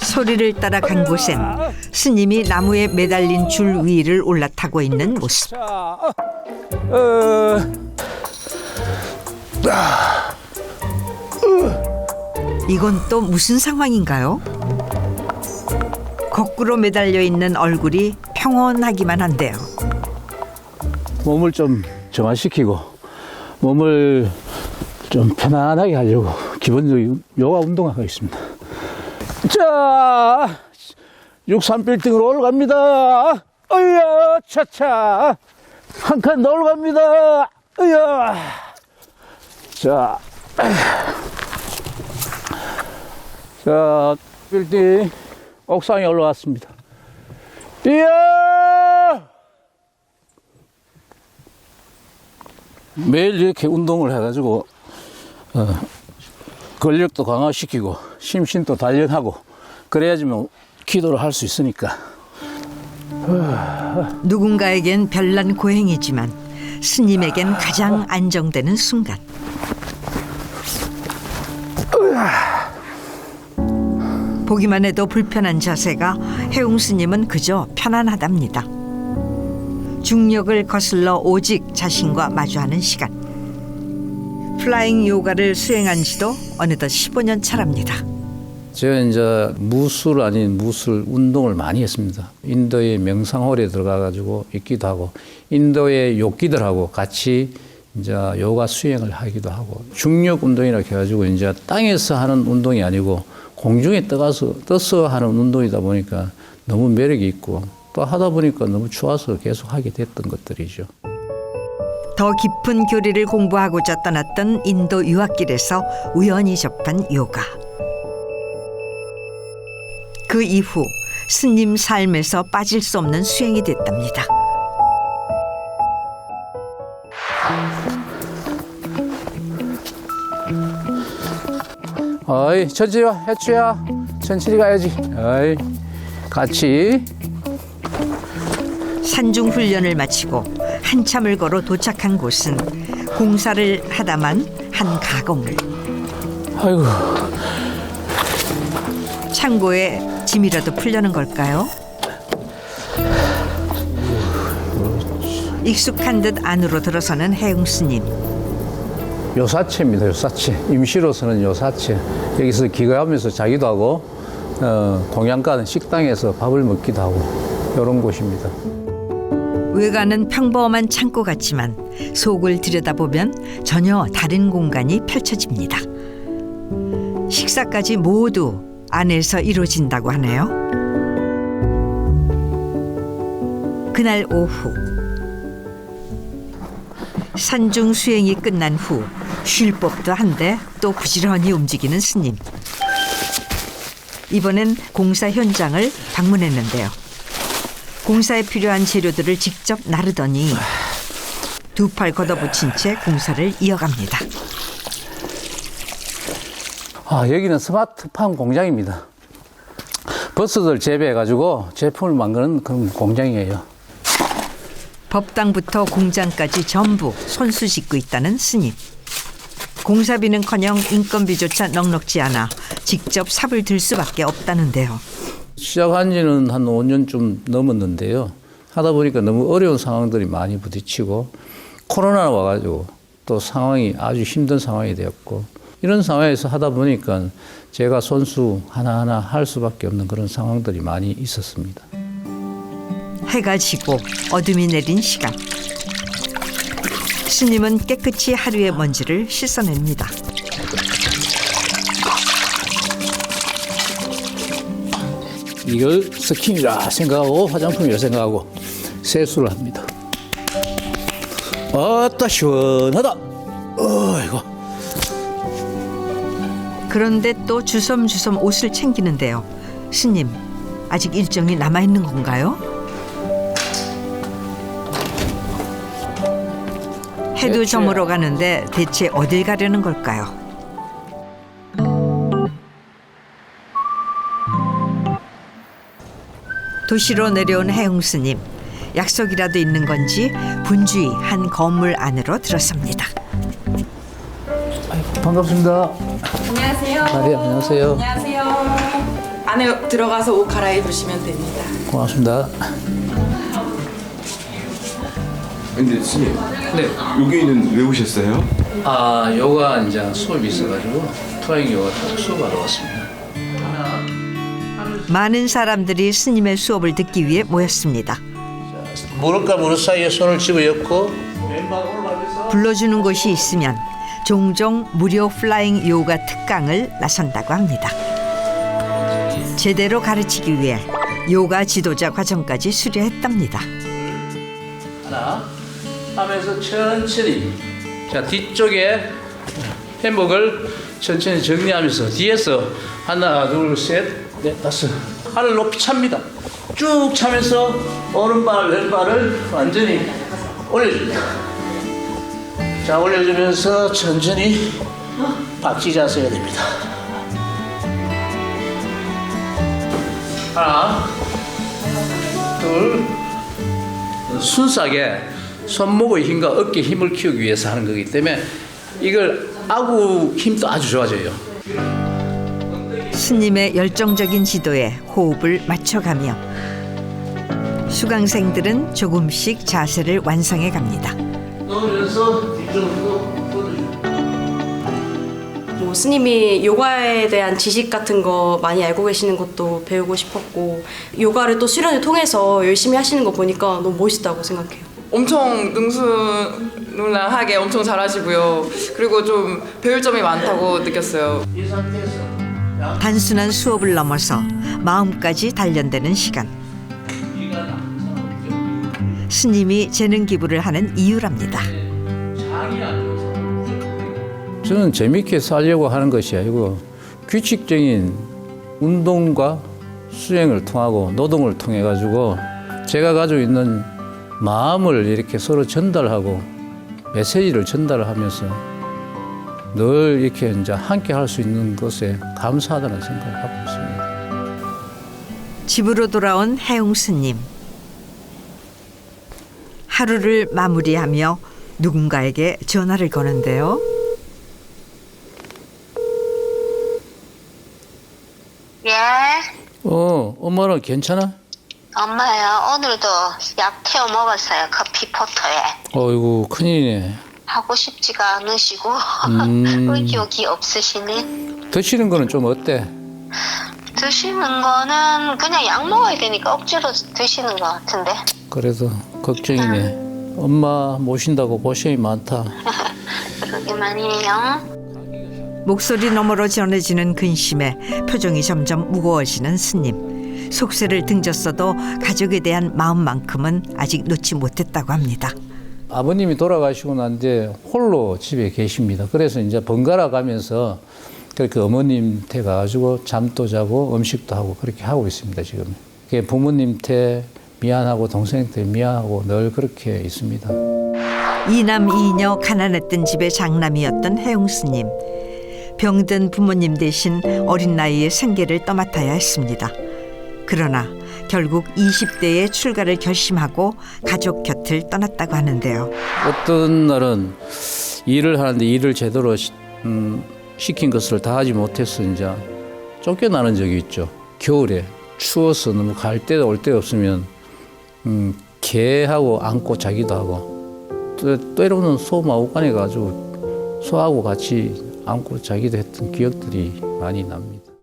소리를 따라 간 곳엔 스님이 나무에 매달린 줄 위를 올라타고 있는 모습. 이건 또 무슨 상황인가요? 거꾸로 매달려 있는 얼굴이 평온하기만 한데요. 몸을 좀 정화시키고 몸을 좀 편안하게 하려고 기본적인 요가 운동하고 있습니다. 자, 63빌딩으로 올라갑니다. 어이야, 차차. 한 칸 더 올라갑니다. 어이야. 자, 빌딩 옥상에 올라왔습니다. 이야! 매일 이렇게 운동을 해가지고 근력도 강화시키고 심신도 단련하고 그래야지만 기도를 할 수 있으니까. 누군가에겐 별난 고행이지만 스님에겐 가장 안정되는 순간. 보기만 해도 불편한 자세가 해웅 스님은 그저 편안하답니다. 중력을 거슬러 오직 자신과 마주하는 시간. 플라잉 요가를 수행한 지도 어느덧 15년 차랍니다. 제가 이제 무술 아닌 무술 운동을 많이 했습니다. 인도의 명상홀에 들어가가지고 있기도 하고, 인도의 요기들하고 같이 이제 요가 수행을 하기도 하고, 중력 운동이라 해가지고 이제 땅에서 하는 운동이 아니고 공중에 떠서 하는 운동이다 보니까 너무 매력이 있고 또 하다 보니까 너무 좋아서 계속 하게 됐던 것들이죠. 더 깊은 교리를 공부하고자 떠났던 인도 유학길에서 우연히 접한 요가. 그 이후 스님 삶에서 빠질 수 없는 수행이 됐답니다. 어이, 천천히 와, 해추야. 천천히 가야지. 어이, 같이. 산중 훈련을 마치고 한참을 걸어 도착한 곳은 공사를 하다만 한 가공을. 아이고. 창고에 짐이라도 풀려는 걸까요? 익숙한 듯 안으로 들어서는 해웅 스님. 요사체입니다. 요사체. 임시로서는 요사체. 여기서 기거하면서 자기도 하고 동양 가는 식당에서 밥을 먹기도 하고 이런 곳입니다. 외관은 평범한 창고 같지만 속을 들여다보면 전혀 다른 공간이 펼쳐집니다. 식사까지 모두 안에서 이루어진다고 하네요. 그날 오후 산중 수행이 끝난 후 쉴 법도 한데 또 부지런히 움직이는 스님. 이번엔 공사 현장을 방문했는데요. 공사에 필요한 재료들을 직접 나르더니 두 팔 걷어붙인 채 공사를 이어갑니다. 여기는 스마트팜 공장입니다. 버스들 재배해가지고 제품을 만드는 그런 공장이에요. 법당부터 공장까지 전부 손수 짓고 있다는 스님. 공사비는커녕 인건비조차 넉넉지 않아 직접 삽을 들 수밖에 없다는데요. 시작한 지는 한 5년쯤 넘었는데요. 하다 보니까 너무 어려운 상황들이 많이 부딪히고 코로나가 와가지고 또 상황이 아주 힘든 상황이 되었고 이런 상황에서 하다 보니까 제가 손수 하나하나 할 수밖에 없는 그런 상황들이 많이 있었습니다. 해가 지고 어둠이 내린 시간. 스님은 깨끗이 하루의 먼지를 씻어냅니다. 이걸 스킨이라 생각하고 화장품이라 생각하고 세수를 합니다. 아따 시원하다. 이거. 그런데 또 주섬주섬 옷을 챙기는데요. 스님, 아직 일정이 남아있는 건가요? 해도 저물어 가는데 대체 어딜 가려는 걸까요? 도시로 내려온 해웅 스님. 약속이라도 있는 건지 분주히 한 건물 안으로 들어섭니다. 반갑습니다. 안녕하세요. 네, 안녕하세요. 안녕하세요. 안에 들어가서 옷 갈아입으시면 됩니다. 고맙습니다. 근데 스님, 네. 여기는 왜 오셨어요? 아, 요가 이제 수업이 있어가지고 토익 요가 수업하러 왔습니다. 많은 사람들이 스님의 수업을 듣기 위해 모였습니다. 무릎과 무릎 사이에 손을 집어넣고 왼발 올라가면서 불러주는 곳이 있으면 종종 무료 플라잉 요가 특강을 나선다고 합니다. 제대로 가르치기 위해 요가 지도자 과정까지 수료했답니다. 하나 하면서 천천히 자 뒤쪽에 행복을 천천히 정리하면서 뒤에서 하나 둘셋넷 다섯 팔을 높이 찹니다. 쭉 차면서 오른발 왼발을 완전히 올려줍니다. 자 올려주면서 천천히 박쥐 자세가 됩니다. 하나 둘 순수하게 손목의 힘과 어깨 힘을 키우기 위해서 하는 거기 때문에 이걸 아구 힘도 아주 좋아져요. 스님의 열정적인 지도에 호흡을 맞춰가며 수강생들은 조금씩 자세를 완성해 갑니다. 넣으면서 뒤쪽으로 뻗어줍니다. 뭐 스님이 요가에 대한 지식 같은 거 많이 알고 계시는 것도 배우고 싶었고 요가를 또 수련을 통해서 열심히 하시는 거 보니까 너무 멋있다고 생각해요. 엄청 능수능란하게 엄청 잘하시고요. 그리고 좀 배울 점이 많다고 느꼈어요. 이 상태에서 단순한 수업을 넘어서 마음까지 단련되는 시간. 스님이 재능 기부를 하는 이유랍니다. 저는 재밌게 살려고 하는 것이 아니고 규칙적인 운동과 수행을 통하고 노동을 통해 가지고 제가 가지고 있는 마음을 이렇게 서로 전달하고 메시지를 전달하면서 늘 이렇게 이제 함께 할 수 있는 것에 감사하다는 생각을 갖고 있습니다. 집으로 돌아온 해웅 스님. 하루를 마무리하며 누군가에게 전화를 거는데요. 예, 엄마는 괜찮아? 엄마요. 오늘도 약 태워 먹었어요. 커피 포터에. 어이구 큰일이네. 하고 싶지가 않으시고 의욕이 없으시네. 드시는 거는 좀 어때? 드시는 거는 그냥 약 먹어야 되니까 억지로 드시는 것 같은데. 그래도 걱정이네. 엄마 모신다고 고생이 많다. 그러기만이에요. 목소리 너머로 전해지는 근심에 표정이 점점 무거워지는 스님. 속세를 등졌어도 가족에 대한 마음만큼은 아직 놓지 못했다고 합니다. 아버님이 돌아가시고 난 뒤에 홀로 집에 계십니다. 그래서 이제 번갈아 가면서 그렇게 어머님 댁 가가지고 잠도 자고 음식도 하고 그렇게 하고 있습니다, 지금. 부모님 댁 미안하고 동생 댁 미안하고 늘 그렇게 있습니다. 이남 이녀 가난했던 집의 장남이었던 해웅 스님. 병든 부모님 대신 어린 나이에 생계를 떠맡아야 했습니다. 그러나 결국 20대에 출가를 결심하고 가족 곁을 떠났다고 하는데요. 어떤 날은 일을 하는데 일을 제대로 시킨 것을 다 하지 못해서 이제 쫓겨나는 적이 있죠. 겨울에 추워서 너무 갈 데도 올 데 없으면 개하고 안고 자기도 하고 때로는 소마구간에 가지고 소하고 같이 안고 자기도 했던 기억들이 많이 납니다.